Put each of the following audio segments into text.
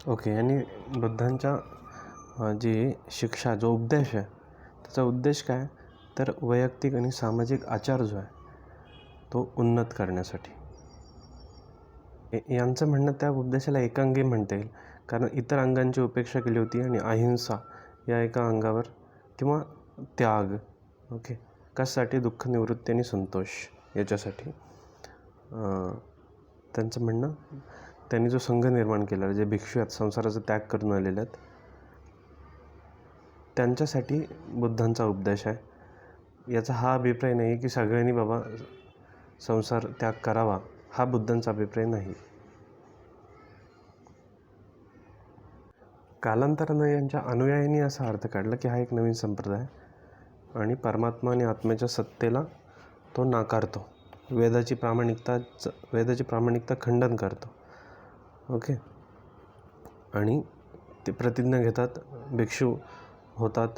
Okay. आणि बुद्धांच्या जी शिक्षा, जो उपदेश आहे, त्याचा उद्देश काय? तर वैयक्तिक आणि सामाजिक आचार जो आहे तो उन्नत करण्यासाठी. यांचं म्हणणं त्या उपदेशाला एकांगी म्हणता येईल, कारण इतर अंगांची उपेक्षा केली होती आणि अहिंसा या एका अंगावर, किंवा त्याग. ओके. कशासाठी? दुःख निवृत्ती आणि संतोष याच्यासाठी. त्यांचं म्हणणं, त्यांनी जो संघ निर्माण केला, जे भिक्षू आहेत, संसाराचा त्याग करून आलेले आहेत, त्यांच्यासाठी बुद्धांचा उपदेश आहे. याचा हा अभिप्राय नाही की सगळ्यांनी बाबा संसार त्याग करावा, हा बुद्धांचा अभिप्राय नाही. कालांतरानं यांच्या अनुयायांनी असा अर्थ काढला की हा एक नवीन संप्रदाय आणि परमात्मा आणि आत्म्याच्या सत्तेला तो नाकारतो, वेदाची प्रामाणिकता खंडन करतो. ओके. आणि ते प्रतिज्ञा घेतात, भिक्षू होतात.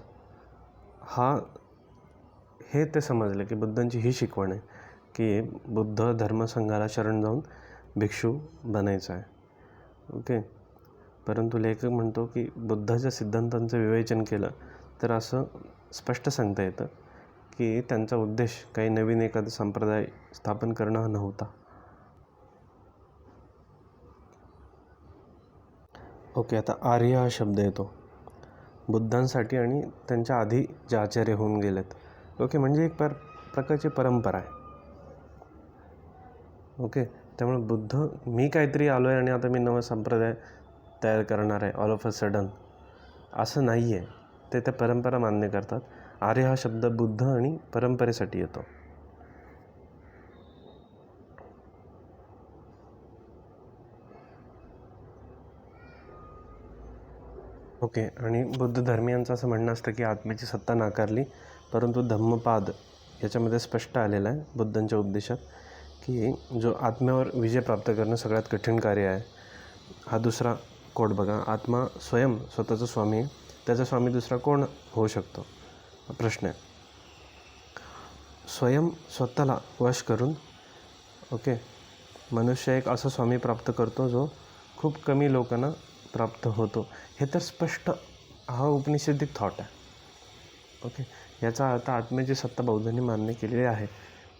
हे ते समजले की बुद्धांची ही शिकवण आहे की बुद्ध धर्मसंघाला शरण जाऊन भिक्षू बनायचं आहे. ओके. परंतु लेखक म्हणतो की बुद्धाच्या सिद्धांतांचं विवेचन केलं तर असं स्पष्ट सांगता येतं की त्यांचा उद्देश काही नवीन एखादा संप्रदाय स्थापन करणं हा नव्हता. ओके. आता आर्य हा शब्द येतो बुद्धांसाठी आणि त्यांच्या आधी जे आचार्य होऊन गेलेत. ओके. म्हणजे एक प्रकारची परंपरा आहे. ओके. त्यामुळे बुद्ध, मी काहीतरी आलो आहे आणि आता मी नवा संप्रदाय तयार करणार आहे ऑल ऑफ अ सडन, असं नाही आहे. ते त्या परंपरा मान्य करतात. आर्य हा शब्द बुद्ध आणि परंपरेसाठी येतो. ओके. आणि बुद्ध धर्मीयांचं असं म्हणणं असतं की आत्म्याची सत्ता नाकारली, परंतु धम्मपाद याच्यामध्ये स्पष्ट आलेलं आहे बुद्धांच्या उपदेशात की जो आत्म्यावर विजय प्राप्त करणं सगळ्यात कठीण कार्य आहे. हा दुसरा कोट बघा, आत्मा स्वयं स्वतःचा स्वामी आहे, त्याचा स्वामी दुसरा कोण होऊ शकतो? प्रश्न आहे. स्वयं स्वतःला वश करून, ओके, मनुष्य एक असा स्वामी प्राप्त करतो जो खूप कमी लोकांना प्राप्त होतो. हे तर स्पष्ट हा उपनिषदिक थॉट आहे. ओके. याचा अर्थ आत्म्याची सत्ता बौद्धांनी मान्य केलेली आहे.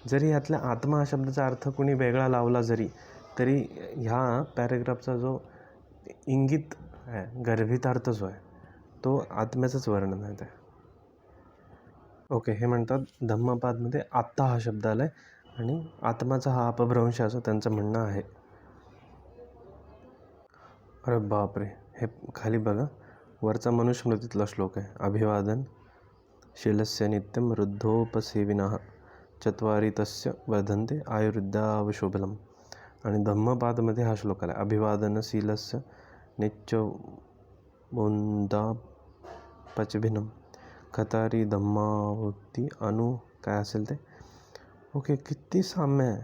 जरी यातल्या आत्मा हा शब्दाचा अर्थ कोणी वेगळा लावला तरी ह्या पॅरेग्राफचा जो इंगित आहे, गर्भितार्थ जो आहे, तो आत्म्याचंच वर्णन आहे. ओके. हे म्हणतात धम्मपादमध्ये आत्ता हा शब्द आला आहे आणि आत्माचा हा अपभ्रंश असं त्यांचं म्हणणं आहे. अरे बापरे. हे खाली बघा, वरचा मनुस्मृतीतला श्लोक आहे. अभिवादन शीलस्य नित्यं वृद्धोपसेविनः चत्वारि तस्य वर्धन्ते आयुर्विद्यावशोबलम्. आणि धम्मपादमध्ये हा श्लोक आला, अभिवादनशीलस्य नित्यमुन्दापचभिनं खतारी धम्मावृत्ती अनु काय असेल ते. ओके. किती साम्य आहे.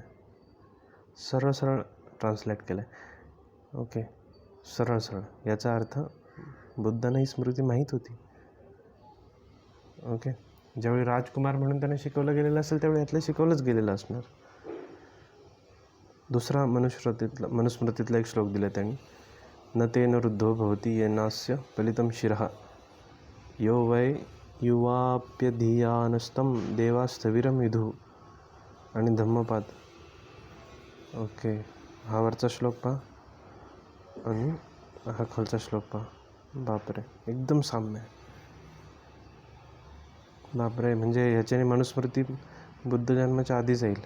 सरळ ट्रान्सलेट केलं आहे. ओके. सरळ याचा अर्थ बुद्धांना ही स्मृती माहीत होती. ओके. ज्यावेळी राजकुमार म्हणून त्यांना शिकवलं गेलेलं असेल त्यावेळी यातलं शिकवलंच गेलेलं असणार. दुसरा मनुस्मृतीतला एक श्लोक दिला त्यांनी, न तेन वृद्धो भवति येनास्य फलितं शिरः यो वै युवाप्यधियानस्तं देवास्थविरं विदुः. आणि धम्मपाद. ओके. हा वरचा श्लोक पहा आणि हा खालचा श्लोक पहा. बापरे, एकदम साम्य आहे. बापरे, म्हणजे ह्याच्याने मनुस्मृती बुद्ध जन्माच्या आधी जाईल.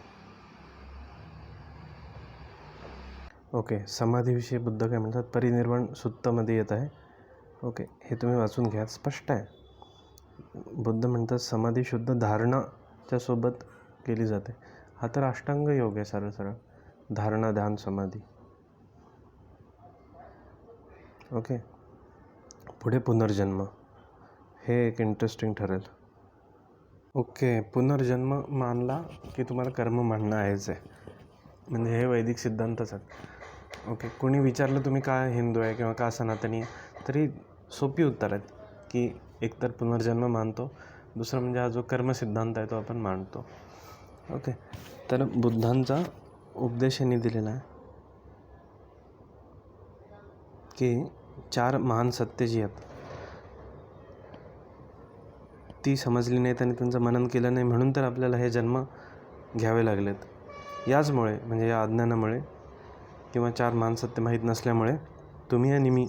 ओके. समाधीविषयी बुद्ध काय म्हणतात? परिनिर्वाण सुत्तामध्ये येत आहे. ओके. हे तुम्ही वाचून घ्या, स्पष्ट आहे. बुद्ध म्हणतात समाधी शुद्ध धारणाच्या सोबत केली जाते. हा तर अष्टांग योग आहे. सरळ धारणा, ध्यान, समाधी. ओके. पुढे पुनर्जन्म, हे एक इंटरेस्टिंग ठरेल. ओके. पुनर्जन्म मानला की तुम्हाला कर्म मानणं आहेच आहे, म्हणजे हे वैदिक सिद्धांतच आहेत. ओके. कोणी विचारलं तुम्ही का हिंदू आहे किंवा का सनातनी, तरी सोपी उत्तर आहेत की एकतर पुनर्जन्म मानतो, दुसरं म्हणजे हा जो कर्मसिद्धांत आहे तो आपण मानतो. ओके. तर बुद्धांचा उपदेश यांनी दिलेला आहे की 4 महान सत्य जी आहेत ती समजली नाहीत आणि त्यांचं मनन केलं नाही, म्हणून तर आपल्याला हे जन्म घ्यावे लागलेत. याचमुळे म्हणजे या अज्ञानामुळे किंवा 4 महान सत्य माहीत नसल्यामुळे तुम्ही आणि मी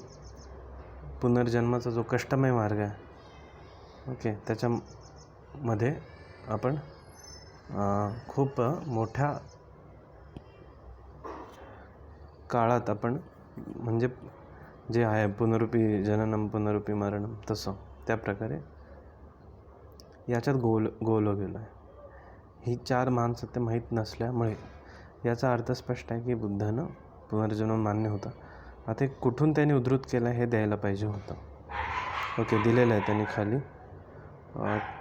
पुनर्जन्माचा जो कष्टमय मार्ग आहे, ओके, त्याच्यामध्ये आपण खूप मोठ्या काळात आपण म्हणजे जे आहे पुनरुपी जननम पुनरुपी मरणम, तसं त्या प्रकारे याच्यात गोवलो गेलो आहे. ही 4 महान सत्य माहीत नसल्यामुळे याचा अर्थ स्पष्ट आहे की बुद्धानं पुनर्जन्म मान्य होता. आता कुठून त्यांनी उद्धृत केलं हे द्यायला पाहिजे होतं. ओके, दिलेलं आहे त्यांनी खाली.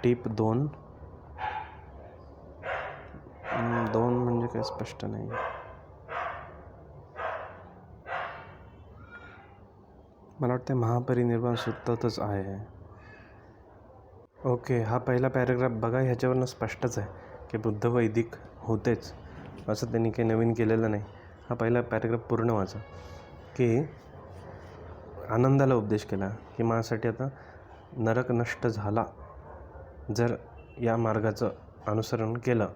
टिप 2 म्हणजे काय स्पष्ट नाही. मला वाटतं महापरिनिर्वाण सूत्रातच आहे. ओके, हा पहिला पॅरेग्राफ बघा, ह्याच्यावरनं स्पष्टच आहे की बुद्ध वैदिक होतेच, असं त्यांनी काही नवीन केलेलं नाही. हा पहिला पॅरेग्राफ पूर्ण वाचा की आनंदाला उपदेश केला की माझ्यासाठी आता नरक नष्ट झाला जर या मार्गाचं अनुसरण केलं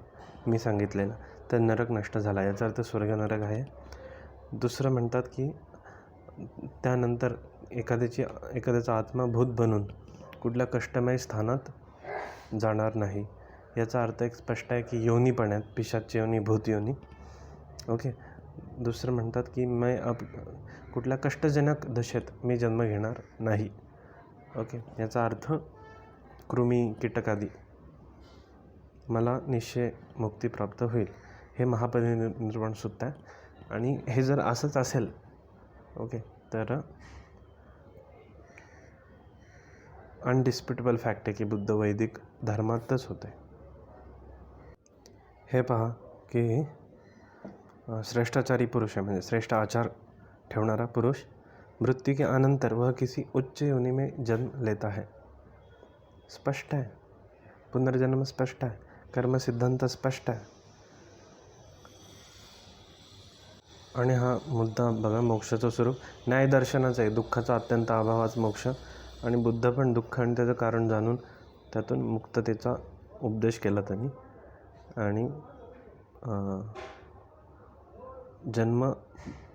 मी सांगितलेलं, तर नरक नष्ट झाला, याचा अर्थ स्वर्ग नरक आहे. दुसरं म्हणतात की त्यानंतर एखाद्याचा आत्मा भूत बनून कुठल्या कष्टमय स्थानात जाणार नाही. याचा अर्थ एक स्पष्ट आहे की योनी पण आहेत, पिशाच योनी, भूत योनी. ओके, दुसरं म्हणतात की कुठल्या कष्टजनक दशेत मी जन्म घेणार नाही. ओके, याचा अर्थ कृमी कीटकादी मला निश्चय मुक्ती प्राप्त होईल. हे महापरिनिर्वाण सूत्र आहे. आणि हे जर असंच असेल, ओके, तर अनडिस्प्युटेबल फॅक्ट आहे की बुद्ध वैदिक धर्मातच होते. हे पहा की श्रेष्ठाचारी पुरुष आहे, म्हणजे श्रेष्ठ आचार ठेवणारा पुरुष मृत्यु के अनंतर वह किसी उच्च योनि में जन्म लेता है. स्पष्ट आहे, पुनर्जन्म स्पष्ट आहे, कर्म सिद्धांत स्पष्ट आहे. आणि हा मुद्दा बघा, मोक्षाचं स्वरूप न्यायदर्शनाचं आहे. दुःखाचा अत्यंत अभावाच मोक्ष, आणि बुद्ध पण दुःख आणि त्याचं कारण जाणून त्यातून मुक्ततेचा उपदेश केला त्यांनी. आणि जन्म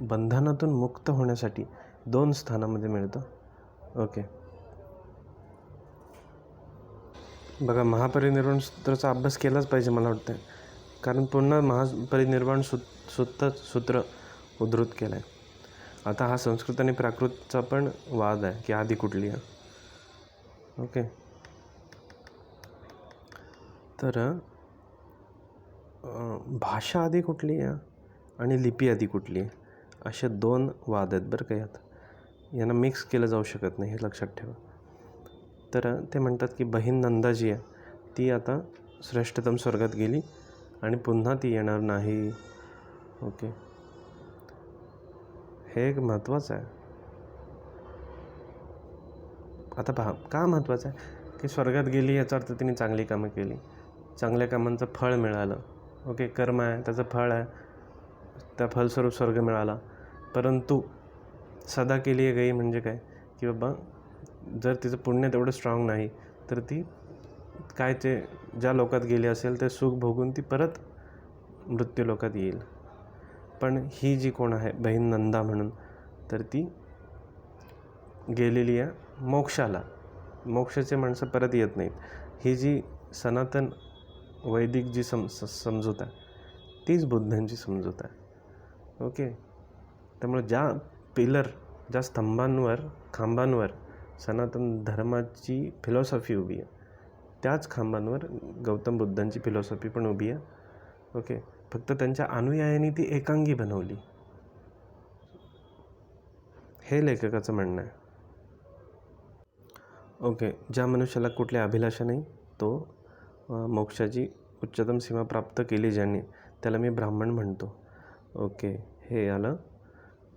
बंधनातून मुक्त होण्यासाठी 2 स्थानामध्ये मिळतं. ओके, बघा, महापरिनिर्वाण सूत्राचा अभ्यास केलाच पाहिजे मला वाटतं, कारण पुन्हा महापरिनिर्वाण सूत्र उद्धृत केलं आहे. आता हा संस्कृत आणि प्राकृतचा पण वाद आहे की आधी कुठली आहे. ओके, तर भाषा आधी कुठली आहे आणि लिपी आधी कुठली आहे, असे 2 वाद आहेत बरं का. यांना मिक्स केलं जाऊ शकत नाही, हे लक्षात ठेवा. तर ते म्हणतात की बहीण नंदा जी आहे ती आता श्रेष्ठतम स्वर्गात गेली आणि पुन्हा ती येणार नाही. ओके, हे एक महत्त्वाचं आहे. आता पहा, का महत्त्वाचं आहे की स्वर्गात गेली याचा अर्थ तिने चांगली कामं केली, चांगल्या कामांचं फळ मिळालं. ओके, कर्म आहे, त्याचं फळ आहे, त्या फलस्वरूप स्वर्ग मिळाला. परंतु सदा केली आहे गई म्हणजे काय की बाबा, जर तिचं पुण्य तेवढं स्ट्रॉंग नाही तर ती काय ते ज्या लोकात गेली असेल ते सुख भोगून ती परत मृत्यू लोकात येईल. पण ही जी कोण आहे बहीण नंदा म्हणून, तर ती गेलेली आहे मोक्षाला. मोक्षाचे माणसं परत येत नाहीत. ही जी सनातन वैदिक जी समजूत आहे तीच बुद्धांची समजूत आहे. ओके, त्यामुळे ज्या खांबांवर सनातन धर्माची फिलॉसॉफी उभी आहे, त्याच खांबांवर गौतम बुद्धांची फिलॉसॉफी पण उभी आहे. ओके, फक्त त्यांच्या अनुयायांनी ती एकांगी बनवली, हे लेखकाचं म्हणणं आहे. ओके, ज्या मनुष्याला कुठल्या अभिलाषा नाही, तो मोक्षाची उच्चतम सीमा प्राप्त केली ज्यांनी, त्याला मी ब्राह्मण म्हणतो. ओके, हे आलं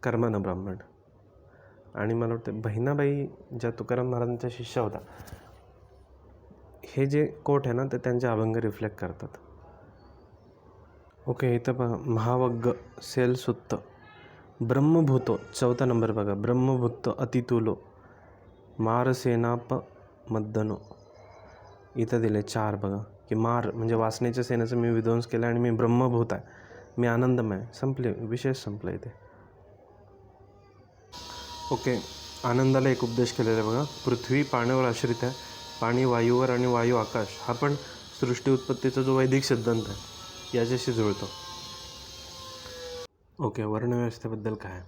कर्मन ब्राह्मण. आणि मला वाटतं बहिणाबाई ज्या तुकाराम महाराजांच्या शिष्या होता, हे जे कोट आहे ना ते त्यांचे अभंग रिफ्लेक्ट करतात. ओके, इथं पहा, महावग्ग सेल सुत्त ब्रह्मभूतो 4था नंबर बघा. ब्रह्मभूत अतितुलो मारसेनाप मद्दनो. इथं दिले 4 बघा की मार म्हणजे वासनेच्या सेनेचा मी विध्वंस केला आणि मी ब्रह्मभूत आहे, मी आनंदमय. संपले, विशेष संपला इथे. ओके, आनंदाला एक उपदेश केलेला आहे बघा. पृथ्वी पाण्यावर आश्रित आहे, पाणी वायूवर आणि वायू आकाश. हा पण सृष्टी उत्पत्तीचा जो वैदिक सिद्धांत आहे याच्याशी जुळतो. ओके, वर्णव्यवस्थेबद्दल काय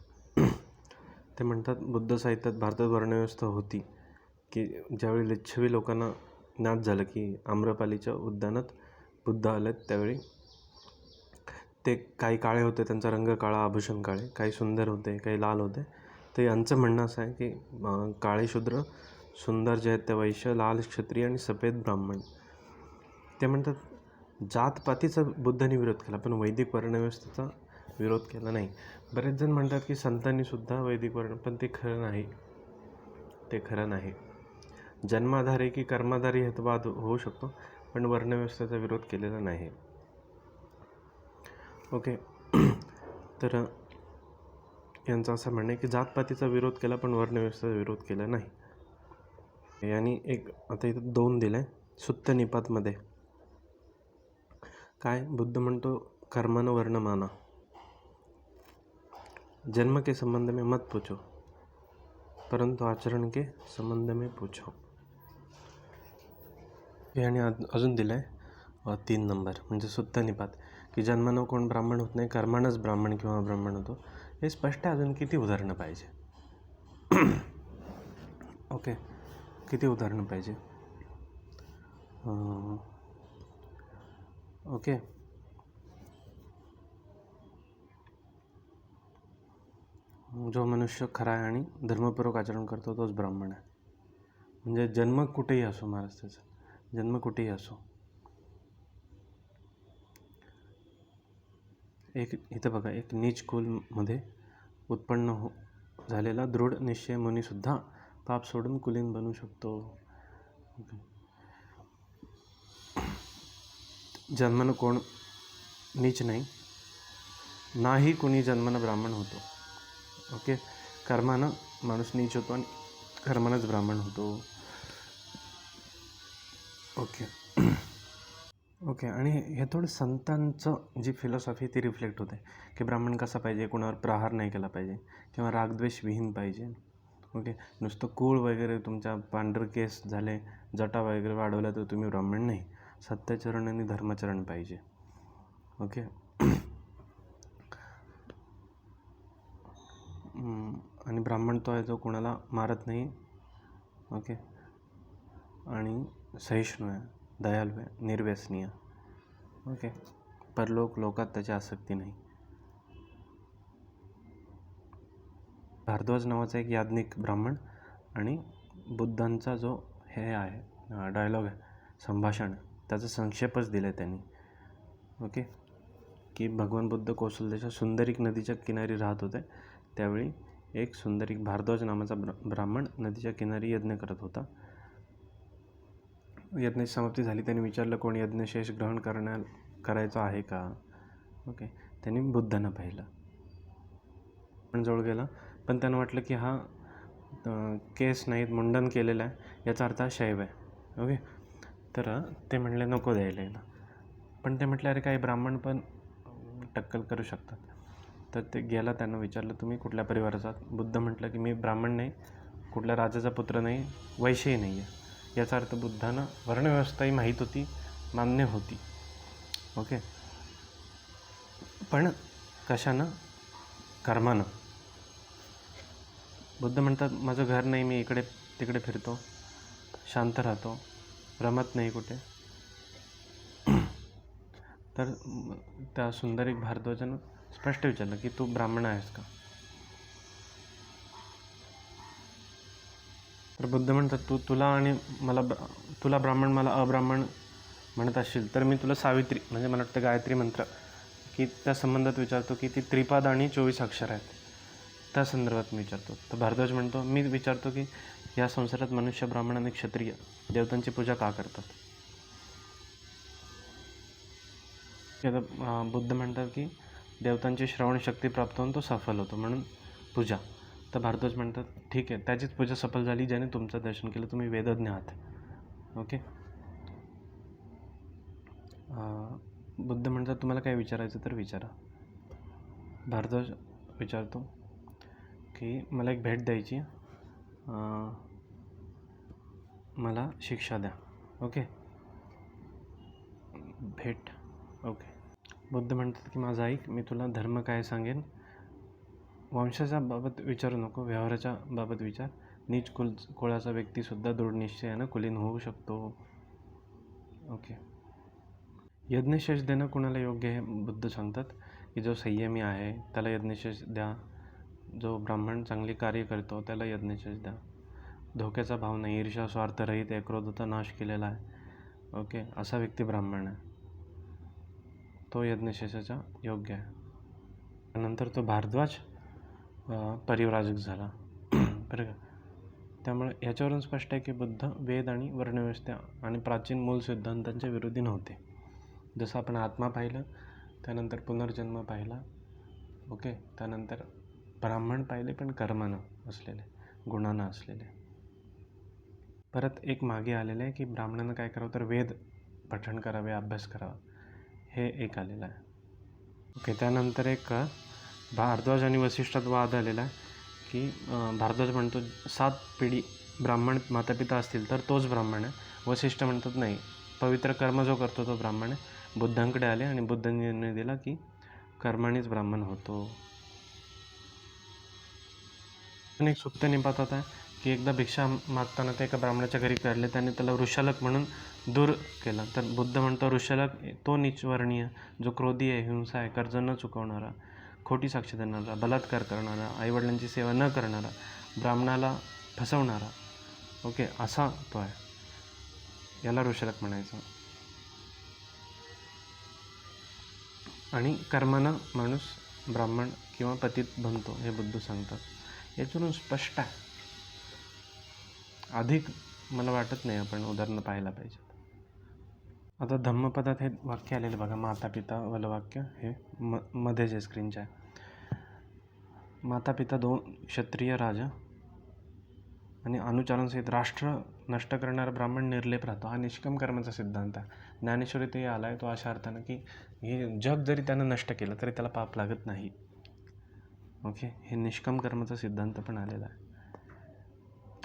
ते म्हणतात, बुद्ध साहित्यात भारतात वर्णव्यवस्था होती की ज्यावेळी लिच्छवी लोकांना ज्ञात झालं की आम्रपालीच्या उद्यानात बुद्ध आलेत, त्यावेळी ते काही काळे होते, त्यांचा रंग काळा, आभूषण काळे, काही सुंदर होते, काही लाल होते. तर यांचं म्हणणं असं आहे की काळे शूद्र, सुंदर जे आहेत ते वैश्य, लाल क्षत्रिय आणि सफेद ब्राह्मण. ते म्हणतात जातपातीचा बुद्धांनी विरोध केला, पण वैदिक वर्णव्यवस्थेचा विरोध केला नाही. बरेच जण म्हणतात की संतांनीसुद्धा वैदिक वर्ण, पण ते खरं नाही, ते खरं नाही. जन्माधारी की कर्माधारी हे वाद होऊ शकतो, पण वर्णव्यवस्थेचा विरोध केलेला नाही. ओके, तर यांचं असं म्हणणं आहे की जातपातीचा विरोध केला पण वर्णव्यवस्थेचा विरोध केला नाही. यांनी एक आता इथं 2 दिलं आहे. सुत्त निपातमध्ये काय बुद्ध म्हणतो, कर्मन वर्ण माना, जन्म के संबंध में मत पूछो परंतु आचरण के संबंध में पूछो. याने अजून दिलं आहे 3 नंबर म्हणजे सुत्त निपात की जन्मानं कोण ब्राह्मण होत नाही, कर्मानंच ब्राह्मण किंवा ब्राह्मण होतो. हे स्पष्ट आहे. अजून किती उदाहरणं पाहिजे? ओके, किती उदाहरणं पाहिजे? ओके, जो मनुष्य खरा आहे आणि धर्मपूर्वक आचरण करतो तोच ब्राह्मण आहे. म्हणजे जन्म कुठेही असो, महाराज त्याचा जन्म कुठेही असो. एक इथं बघा, एक नीच कुलमध्ये उत्पन्न झालेला दृढ निश्चय मुनीसुद्धा पाप सोडून कुलीन बनू शकतो. जन्मानं कोण नीच नाही, नाही कुणी जन्मानं ब्राह्मण होतो. ओके, कर्मानं माणूस नीच होतो आणि कर्मानंच ब्राह्मण होतो. ओके ओके, आणि हे थोडं संतांचं जी फिलॉसॉफी ती रिफ्लेक्ट होते की ब्राह्मण कसा पाहिजे, कोणावर प्रहार नाही केला पाहिजे किंवा रागद्वेष विहीन पाहिजे. ओके, नुसतं कूळ वगैरे तुमच्या पांढर केस झाले, जटा वगैरे वाढवल्या तर तुम्ही ब्राह्मण नाही. सत्याचरण आणि धर्माचरण पाहिजे. ओके, आणि ब्राह्मण तो आहे जो कोणाला मारत नाही. ओके, आणि सहिष्णू आहे, दयाळू आहे, निर्व्यसनीय. ओके, परलोक लोकात त्याची आसक्ती नाही. भारद्वाज नावाचा एक याज्ञिक ब्राह्मण आणि बुद्धांचा जो हे आहे डायलॉग आहे, संभाषण, त्याचा संक्षेपच दिला आहे त्यांनी. ओके, की भगवान बुद्ध कौशल्याच्या सुंदरीक नदीच्या किनारी राहत होते. त्यावेळी एक सुंदरीक भारद्वाज नावाचा ब्राह्मण नदीच्या किनारी यज्ञ करत होता. यज्ञाची समाप्ती झाली. त्यांनी विचारलं कोण यज्ञशेष ग्रहण करायचं आहे का. ओके, त्यांनी बुद्धांना पाहिलं, पण जवळ गेला, पण त्यांना वाटलं की हा केस नाहीत, मुंडन केलेलं आहे, याचा अर्थ हा शैव आहे. ओके, तर ते म्हणले नको द्यायला याला. पण ते म्हटले अरे काही ब्राह्मण पण टक्कल करू शकतात. तर ते गेला, त्यांना विचारलं तुम्ही कुठल्या परिवाराचा. बुद्ध म्हटलं की मी ब्राह्मण नाही, कुठल्या राजाचा पुत्र नाही, वैश्यही नाही आहे. याचा अर्थ बुद्धांना वर्णव्यवस्थाही माहीत होती, मान्य होती. ओके, पण कशानं? कर्मानं. बुद्ध म्हणतात माझं घर नाही, मी इकडे तिकडे फिरतो, शांत राहतो, रमत नाही कुठे. तर त्या सुंदरीक भारद्वाजानं स्पष्ट विचारलं की तू ब्राह्मण आहेस का. तर बुद्ध म्हणतात तुला आणि मला, तुला ब्राह्मण मला अब्राह्मण म्हणत असशील तर मी तुला सावित्री म्हणजे मला वाटतं गायत्री मंत्र की त्या संबंधात विचारतो की ती त्रिपाद आणि 24 अक्षर आहेत, त्या संदर्भात मी विचारतो. तर भारद्वाज म्हणतो मी विचारतो की या संसारात मनुष्य, ब्राह्मण आणि क्षत्रिय देवतांची पूजा का करतात. बुद्ध म्हणतात की देवतांची श्रवणशक्ती प्राप्त होऊन तो सफल होतो, म्हणून पूजा. तर भारद्वाज म्हणतात ठीक आहे, त्याचीच पूजा सफल झाली ज्याने तुमचं दर्शन केलं, तुम्ही वेदज्ञ आहात. ओके. बुद्ध म्हणतात तुम्हाला काय विचारायचं तर विचारा. भारद्वाज विचारतो की मला एक भेट द्यायची, मला शिक्षा द्या. ओके, भेट. ओके. बुद्ध म्हणतात की माझं ऐक, मी तुला धर्म काय सांगेन, वंशाच्या बाबत विचारू नको, व्यवहाराच्या बाबत विचार. नीच कुळाचा व्यक्तीसुद्धा दृढ निश्चयानं कुलीन होऊ शकतो. ओके. यज्ञशेष देणं कुणाला योग्य आहे? बुद्ध सांगतात की जो संयमी आहे त्याला यज्ञशेष द्या, जो ब्राह्मण चांगली कार्य करतो त्याला यज्ञशेष द्या. धोक्याचा भाव नाही, ईर्ष्या, स्वार्थरहित आहे, क्रोधाचा नाश केलेला आहे, ओके, असा व्यक्ती ब्राह्मण आहे, तो यज्ञशेषाचा योग्य आहे. त्यानंतर तो भारद्वाज परिव्राजक झाला. बरं का. त्यामुळे याच्यावरून स्पष्ट आहे की बुद्ध वेद आणि वर्णव्यवस्था आणि प्राचीन मूल सिद्धांतांच्या विरोधी नव्हते. जसं आपण आत्मा पाहिलं, त्यानंतर पुनर्जन्म पाहिला, ओके, त्यानंतर ब्राह्मण पाहिले पण कर्मानं असलेले, गुणानं असलेले. परत एक मागे आलेलं आहे की ब्राह्मणानं काय करावं तर वेद पठण करावे, अभ्यास करावा, हे एक आलेलं आहे. ओके. त्यानंतर एक भारद्वाज आणि वसिष्ठात वाद आलेला आहे की भारद्वाज म्हणतो 7 पिढी ब्राह्मण मातापिता असतील तर तोच ब्राह्मण आहे. वसिष्ठ म्हणतात नाही, पवित्र कर्म जो करतो तो ब्राह्मण आहे. बुद्धांकडे आले आणि बुद्धांनी निर्णय दिला की कर्मानेच ब्राह्मण होतो. पण एक सुप्त निपातात आहे की एकदा भिक्षा मागताना ते एका ब्राह्मणाच्या घरी काढले, त्याने त्याला वृषालक म्हणून दूर केलं. तर बुद्ध म्हणतो वृषालक तो नीचवर्णीय जो क्रोधी आहे, हिंसा आहे, कर्ज न चुकवणारा, खोटी साक्ष देणारा, बलात्कार करणारा, आईवडिलांची सेवा न करणारा, ब्राह्मणाला फसवणारा, ओके, असा तो आहे, याला वृषालक म्हणायचं. आणि कर्मानं माणूस ब्राह्मण किंवा पतित बनतो हे बुद्ध सांगतात. याच्यावरून स्पष्ट आहे. अधिक मला वाटत नाही आपण उदाहरणं पाहायला पाहिजे. आता धम्मपदात हे वाक्य आलेलं बघा, माता पिता वालं वाक्य हे मध्ये जे स्क्रीनच्या आहे. माता पिता 2 क्षत्रिय राजा आणि अनुचरांसहित राष्ट्र नष्ट करणारा ब्राह्मण निर्लेप राहतो. हा निष्काम कर्माचा सिद्धांत आहे. ज्ञानेश्वरीतही आला आहे तो अशा अर्थानं की हे जग जरी त्यानं नष्ट केलं तरी त्याला पाप लागत नाही. ओके, हे निष्काम कर्माचा सिद्धांत पण आलेला आहे.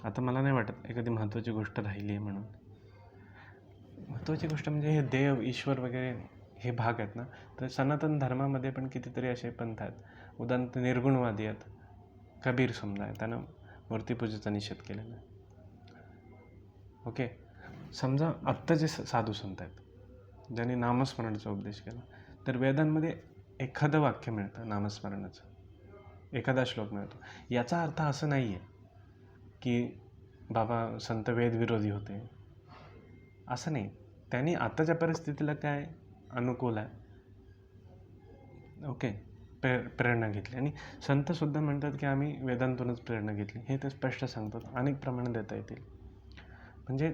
आता मला नाही वाटत एखादी महत्त्वाची गोष्ट राहिली आहे म्हणून. महत्त्वाची गोष्ट म्हणजे हे देव, ईश्वर वगैरे हे भाग आहेत ना, तर सनातन धर्मामध्ये पण कितीतरी असे पंथ आहेत. उदाहरणार्थ निर्गुणवादी आहेत. कबीर समजा आहे, त्यानं मूर्तीपूजेचा निषेध केलेला आहे. ओके. समजा आत्ता जे साधू संत आहेत ज्यांनी नामस्मरणाचा उपदेश केला, तर वेदांमध्ये एखादं वाक्य मिळतं नामस्मरणाचं, एखादा श्लोक मिळतो. याचा अर्थ असं नाही आहे की बाबा संत वेदविरोधी होते, असं नाही. त्यांनी आत्ताच्या परिस्थितीला काय अनुकूल आहे, ओके, प्रेरणा घेतली. आणि संतसुद्धा म्हणतात की आम्ही वेदांतूनच प्रेरणा घेतली, हे ते स्पष्ट सांगतात. अनेक प्रमाणे देता येतील. म्हणजे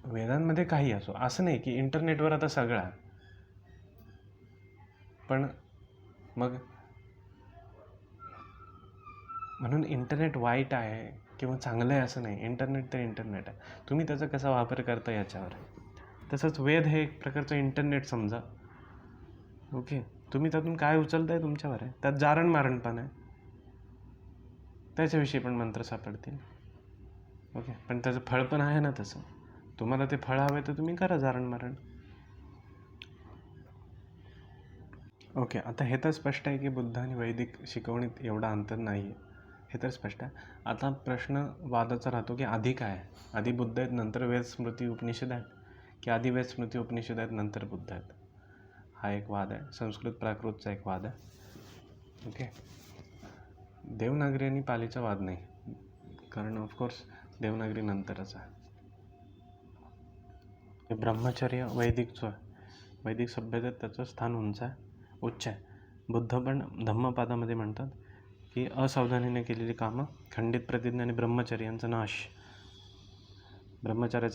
वेदांमध्ये काही असो, असं नाही की इंटरनेटवर आता सगळं आहे. पण मग म्हणून इंटरनेट वाईट आहे किंवा चांगलं आहे असं नाही. इंटरनेट तर इंटरनेट आहे, तुम्ही त्याचा कसा वापर करता याच्यावर. तसंच वेद हे एक प्रकारचं इंटरनेट समजा, ओके. तुम्ही त्यातून काय उचलताय तुमच्यावर आहे. त्यात जारण मारण पण आहे, त्याच्याविषयी पण मंत्र सापडतील, ओके. पण त्याचं फळ पण आहे ना तसं. तुम्हाला ते फळ हवे तर तुम्ही करा जारण मारण, ओके. आता हे तर स्पष्ट आहे की बुद्ध आणि वैदिक शिकवणीत एवढा अंतर नाही आहे, हे तर स्पष्ट आहे. आता प्रश्न वादाचा राहतो की आधी काय आहे. आधी बुद्ध आहेत, नंतर वेद स्मृती उपनिषद आहेत, की आधी वेद स्मृती उपनिषद आहेत नंतर बुद्ध आहेत. हा एक वाद आहे. संस्कृत प्राकृतचा एक वाद आहे, ओके. देवनागरी आणि पालीचा वाद नाही, कारण ऑफकोर्स देवनागरी नंतरच आहे. ब्रह्मचर्य वैदिक जो आहे, वैदिक सभ्यतेत त्याचं स्थान उच्च आहे. बुद्ध पण धम्मपदामध्ये म्हणतात की असावधानीने केलेली कामं, खंडित प्रतिज्ञा आणि ब्रह्मचर्याचा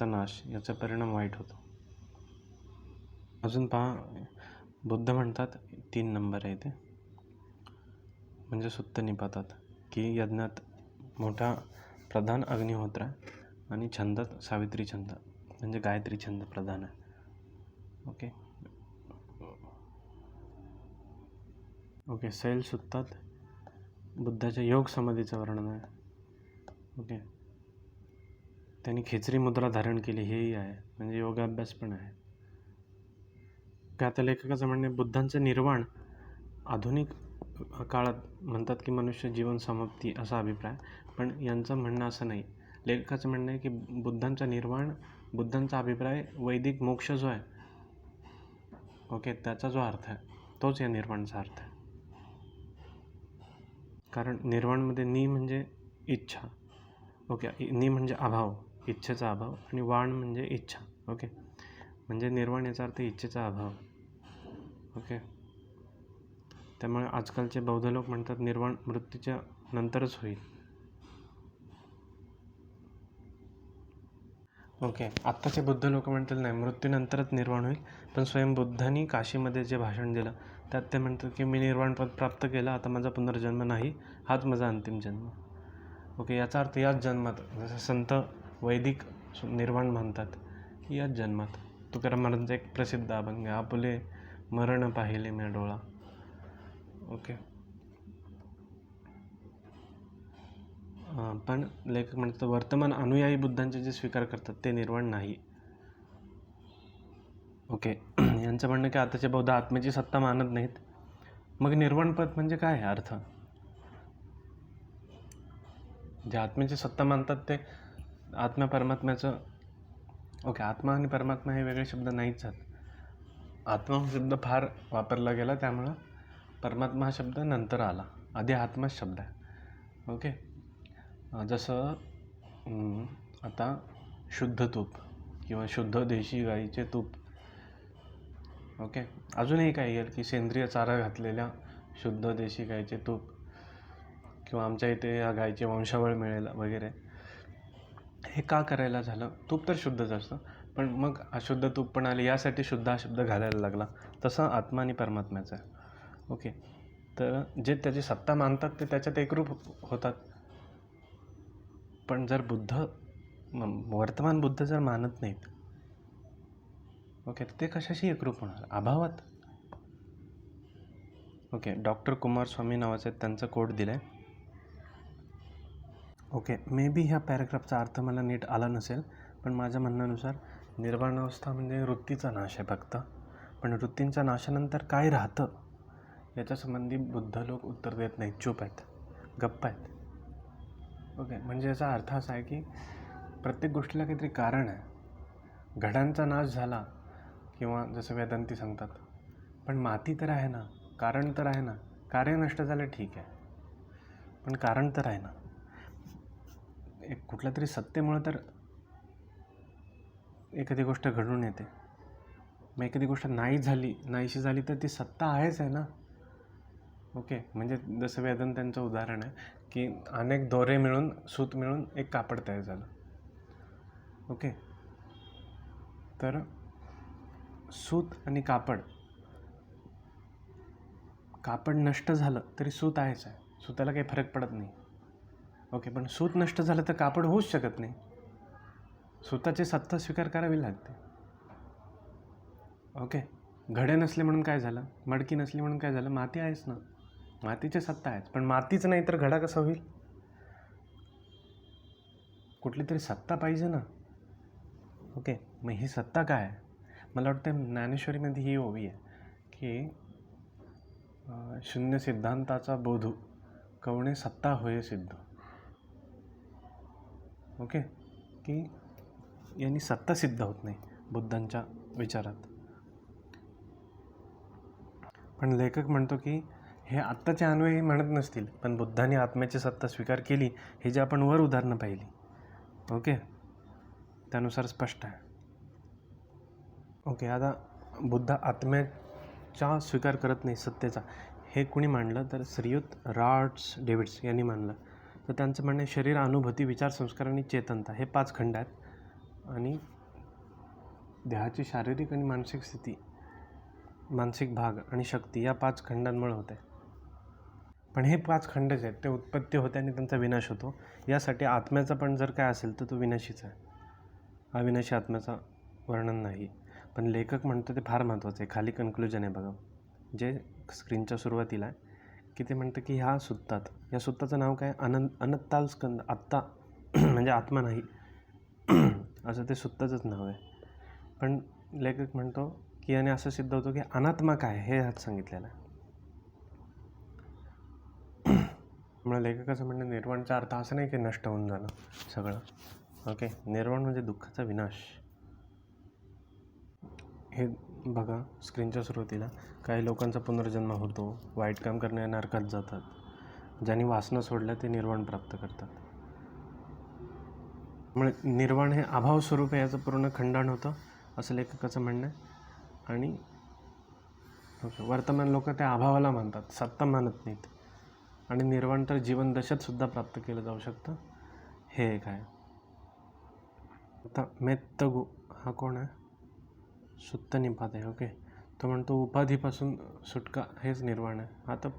नाश याचा परिणाम वाईट होतो. अजून पहा, बुद्ध म्हणतात 3 नंबर आहे ते, म्हणजे सुत्त निपातात की यज्ञात मोठा प्रधान अग्निहोत्र आहे आणि छंदात सावित्री छंद म्हणजे गायत्री छंद प्रधान आहे. ओके ओके सैल सुत्तात बुद्धाच्या योग समाधीचं वर्णन आहे. ओके त्यांनी खेचरी मुद्रा धारण केली हेही आहे, म्हणजे योगाभ्यास पण आहे. आता लेखकाचं म्हणणे बुद्धांचं निर्वाण आधुनिक काळात म्हणतात की मनुष्य जीवन समाप्ती असा अभिप्राय, पण यांचं म्हणणं असं नाही. लेखकाचं म्हणणं आहे की बुद्धांचा निर्वाण, बुद्धांचा अभिप्राय वैदिक मोक्ष जो आहे, ओके त्याचा जो अर्थ आहे तोच या निर्वाणचा अर्थ आहे. कारण निर्वाणमध्ये नि म्हणजे इच्छा, ओके नि म्हणजे अभाव, इच्छेचा अभाव, आणि वाण म्हणजे इच्छा. ओके म्हणजे निर्वाण याचा अर्थ इच्छेचा अभाव. ओके त्यामुळे आजकालचे बौद्ध लोक म्हणतात निर्वाण मृत्यूच्या नंतरच होईल. ओके आत्ताचे बुद्ध लोक म्हणतील नाही, मृत्यूनंतरच निर्वाण होईल. पण स्वयं बुद्धांनी काशीमध्ये जे भाषण दिलं त्यात ते म्हणतात की मी निर्वाण पद प्राप्त केलं, आता माझा पुनर्जन्म नाही, हाच माझा अंतिम जन्म. ओके याचा अर्थ याच जन्मात, जसं संत वैदिक निर्वाण म्हणतात की याच जन्मात. तुकाराम महाराजांचा एक प्रसिद्ध अभंग, आपुले मरण पाहिले मी डोळा. ओके पण लेखक म्हणतात वर्तमान अनुयायी बुद्धांचे जे स्वीकार करतात ते निर्वाण नाही. ओके यांचं म्हणणं की आताचे बौद्ध आत्म्याची सत्ता मानत नाहीत. मग निर्वाण पद म्हणजे काय अर्थ? जे आत्म्याची सत्ता मानतात ते आत्मा परमात्म्याचं, ओके आत्मा आणि परमात्मा हे वेगळे शब्द नाहीच आहेत. आत्मा हा शब्द फार वापरला गेला, त्यामुळं परमात्मा हा शब्द नंतर आला, आधी आत्माच शब्द आहे. ओके जसं आता शुद्ध तूप किंवा शुद्ध देशी गाईचे तूप. ओके अजूनही काय येईल की सेंद्रिय चारा घातलेल्या शुद्ध देशी गाईचे तूप, किंवा आमच्या इथे या गायची वंशावळ मिळेल वगैरे. हे का करायला झालं? तूप तर शुद्धच असतं, पण मग अशुद्ध तूप पण आले, यासाठी शुद्ध हा शब्द घालायला लागला. तसं आत्मा आणि परमात्म्याचं आहे. ओके तर जे त्याची सत्ता मानतात ते त्याच्यात एकरूप होतात. पण जर बुद्ध वर्तमान बुद्ध जर मानत नाहीत, ओके ते कशाशी एकरूप होणार? अभावात. ओके डॉक्टर कुमारस्वामी नावाचे त्यांचं कोट दिलं आहे. ओके मे बी ह्या पॅराग्राफचा अर्थ मला नीट आला नसेल, पण माझ्या म्हणण्यानुसार निर्वाणावस्था म्हणजे वृत्तीचा नाश आहे फक्त. पण वृत्तींच्या नाशानंतर काय राहतं याच्यासंबंधी बुद्ध लोक उत्तर देत नाहीत, चूप आहेत, गप्प आहेत. ओके म्हणजे याचा अर्थ असा आहे की प्रत्येक गोष्टीला काहीतरी कारण आहे. घडांचा नाश झाला किंवा जसं वेदांती सांगतात, पण माती तर आहे ना, कारण तर आहे ना. कार्य नष्ट झालं ठीक आहे, पण कारण तर आहे ना. एक कुठल्या तरी सत्तेमुळे तर एखादी गोष्ट घडून येते. मग एखादी गोष्ट नाहीशी झाली तर ती सत्ता आहेच आहे ना. ओके म्हणजे जसं वेदांतांचं उदाहरण आहे की अनेक दोरे मिळून, सूत मिळून एक कापड तयार झालं. ओके तर सूत आणि कापड नष्ट झालं तरी सूत आहेच आहे, सूताला काही फरक पडत नाही. ओके पण सूत नष्ट झालं तर कापड होऊच शकत नाही. सूताची सत्ता स्वीकार करावी लागते. ओके घडे नसले म्हणून काय झालं, मडकी नसली म्हणून काय झालं, माती आहेच ना, मातीची सत्ता आहेच. पण मातीच नाही तर घडा कसा होईल? कुठली तरी सत्ता पाहिजे ना. ओके मग ही सत्ता काय आहे? मला वाटतं ज्ञानेश्वरीमध्ये ही ओवी आहे की शून्य सिद्धांताचा बोधू कवणे सत्ता होय सिद्ध. ओके की यांनी सत्ता सिद्ध होत नाही बुद्धांच्या विचारात. पण लेखक म्हणतो की हे आत्ताचे अन्वयी म्हणत नसतील, पण बुद्धांनी आत्म्याची सत्ता स्वीकार केली, हे जे आपण वर उदाहरणं पाहिली. ओके त्यानुसार स्पष्ट आहे. ओके आता बुद्ध आत्म्याचा स्वीकार करत नाही सत्तेचा, हे कुणी मांडलं तर श्रीयुत रॉड्स डेव्हिड्स यांनी मांडलं. तर त्यांचं म्हणणं आहे शरीर, अनुभूती, विचार, संस्कार आणि चेतनता हे 5 खंड आहेत, आणि देहाची शारीरिक आणि मानसिक स्थिती मानसिक भाग आणि शक्ती या 5 खंडांमुळे होते. पण हे 5 खंडच आहेत, ते उत्पत्ती होते आणि त्यांचा विनाश होतो. यासाठी आत्म्याचा पण जर काय असेल तर तो विनाशीच आहे, अविनाशी आत्म्याचा वर्णन नाही. पण लेखक म्हणतो ते फार महत्त्वाचं आहे. खाली कन्क्लुजन आहे बघा, जे स्क्रीनच्या सुरुवातीला आहे, की ते म्हणतं की ह्या सुत्तात, या सुत्ताचं नाव काय, अनंताल स्कंद, आत्ता म्हणजे आत्मा नाही असं ते सुत्ताचंच नाव आहे. पण लेखक म्हणतो की याने असं सिद्ध होतं की अनात्मा काय हे ह्यात सांगितलेलं आहे. त्यामुळे लेखकाचं म्हणणं निर्वाणचा अर्थ असं नाही की नष्ट होऊन जाणं सगळं. ओके, निर्वाण म्हणजे दुःखाचा विनाश. हे बघा स्क्रीनच्या सुरुवातीला काही लोकांचा पुनर्जन्म होतो, वाईट काम करणारे नरकात जातात, ज्यांनी वासना सोडल्या ते निर्वाण प्राप्त करतात. त्यामुळे निर्वाण हे अभाव स्वरूप आहे, याचं पूर्ण खंडन होतं असं लेखकाचं म्हणणं आहे. आणि वर्तमान लोक त्या अभावाला मानतात, सत्ता मानत नाहीत. आणि निर्वाण तर जीवन दशेतसुद्धा प्राप्त केलं जाऊ शकतं, हे एक आहे. आता मेत्तगु हा कोण आहे, सुत्त निपात आहे. ओके, तो म्हणतो उपाधीपासून सुटका हेच निर्वाण आहे. हा तर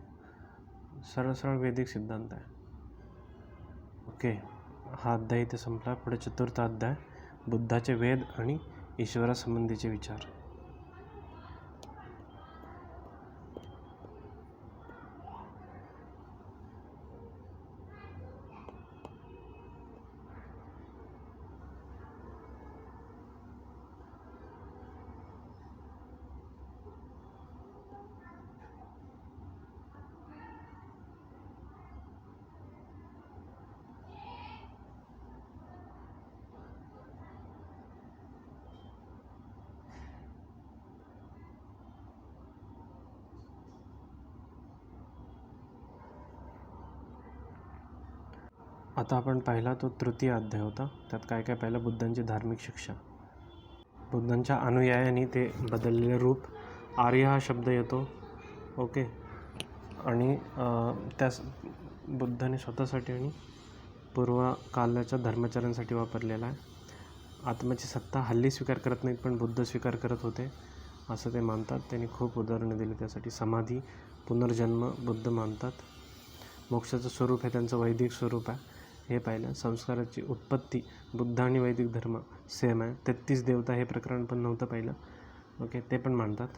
सरळ सरळ वैदिक सिद्धांत आहे. ओके, हा अध्याय इथे संपला. पुढे 4था अध्याय, बुद्धाचे वेद आणि ईश्वरासंबंधीचे विचार. आता आपण पाहिला तो तृतीय अध्याय होता. त्यात काय काय पाहिलं, बुद्धांची धार्मिक शिक्षा, बुद्धांच्या अनुयायांनी ते बदललेले रूप, आर्य हा शब्द येतो. ओके, आणि त्यास बुद्धाने स्वतःसाठी आणि पूर्वकालाच्या धर्माचरणासाठी वापरलेला आहे. आत्म्याची सत्ता हल्ली स्वीकार करत नाहीत, पण बुद्ध स्वीकार करत होते असं ते मानतात. त्यांनी खूप उदाहरणं दिली त्यासाठी. समाधी, पुनर्जन्म बुद्ध मानतात. मोक्षाचं स्वरूप हे त्यांचं वैदिक स्वरूप आहे, हे पाहिलं. संस्काराची उत्पत्ती बुद्ध आणि वैदिक धर्म सेम आहे. 33 देवता हे प्रकरण पण नव्हतं पाहिलं. ओके, ते पण मानतात.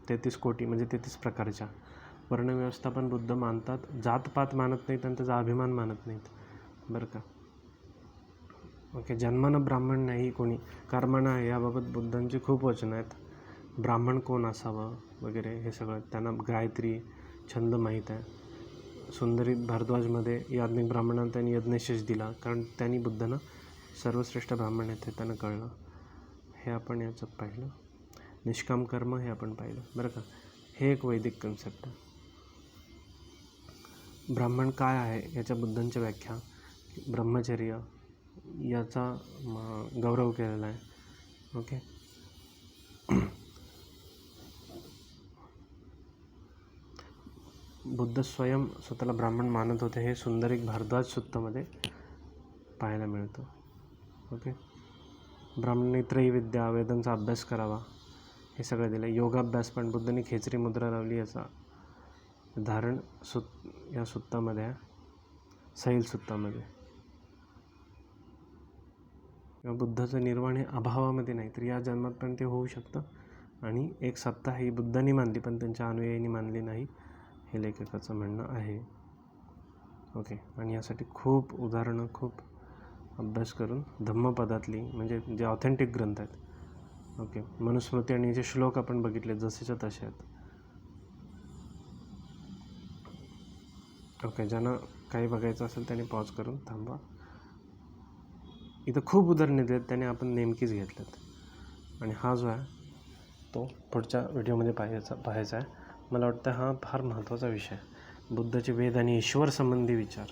33 कोटी म्हणजे 33 प्रकारच्या. वर्णव्यवस्था पण बुद्ध मानतात. जातपात मानत नाहीत आणि त्याचा अभिमान मानत नाहीत, बरं का. ओके, जन्मानं ब्राह्मण नाही कोणी, कर्मणा आहे, याबाबत बुद्धांची खूप वचनं आहेत. ब्राह्मण कोण असावं वगैरे हे सगळं त्यांना गायत्री छंद माहीत आहे. सुंदरी भारद्वाजमध्ये याज्ञिक ब्राह्मणांना त्यांनी यज्ञशेष दिला, कारण त्यांनी बुद्धांना सर्वश्रेष्ठ ब्राह्मण आहेत हे त्यांना कळलं. हे आपण याच्यात पाहिलं. निष्काम कर्म हे आपण पाहिलं, बरं का. हे एक वैदिक कन्सेप्ट आहे. ब्राह्मण काय आहे याच्या बुद्धांच्या व्याख्या, ब्रह्मचर्य याचा गौरव केलेला आहे. ओके, बुद्ध स्वयं स्वतःला ब्राह्मण मानत होते, हे सुंदरिक भारद्वाज सुत्तामध्ये पाहायला मिळतं. ओके, ब्राह्मणांनी त्रैविद्या वेदांचा अभ्यास करावा हे सगळं दिलं. योगाभ्यास पण बुद्धांनी खेचरी मुद्रा लावली, याचा धारण या सुत्तामध्ये आहे, सैल सुत्तामध्ये. किंवा बुद्धाचं निर्वाण हे अभावामध्ये नाही तर या जन्मात पण ते होऊ शकतं. आणि एक सत्ता ही बुद्धांनी मानली पण त्यांच्या अनुयायांनी मानली नाही, हे लेखकाचं म्हणणं आहे. ओके, आणि यासाठी खूप उदाहरणं, खूप अभ्यास करून धम्मपदातली म्हणजे जे ऑथेंटिक ग्रंथ आहेत. ओके, मनुस्मृती आणि जे श्लोक आपण बघितले जसेच्या तसे आहेत. ओके, ज्यांना काही बघायचं असेल त्याने पॉज करून थांबा. इथं खूप उदाहरणे दिलेत, त्याने आपण नेमकीच घेतलेत. आणि हा जो आहे तो पुढच्या व्हिडिओमध्ये पाहायचा आहे. मला वाटतं हा फार महत्त्वाचा विषय आहे, बुद्धाचे वेद आणि ईश्वर संबंधी विचार.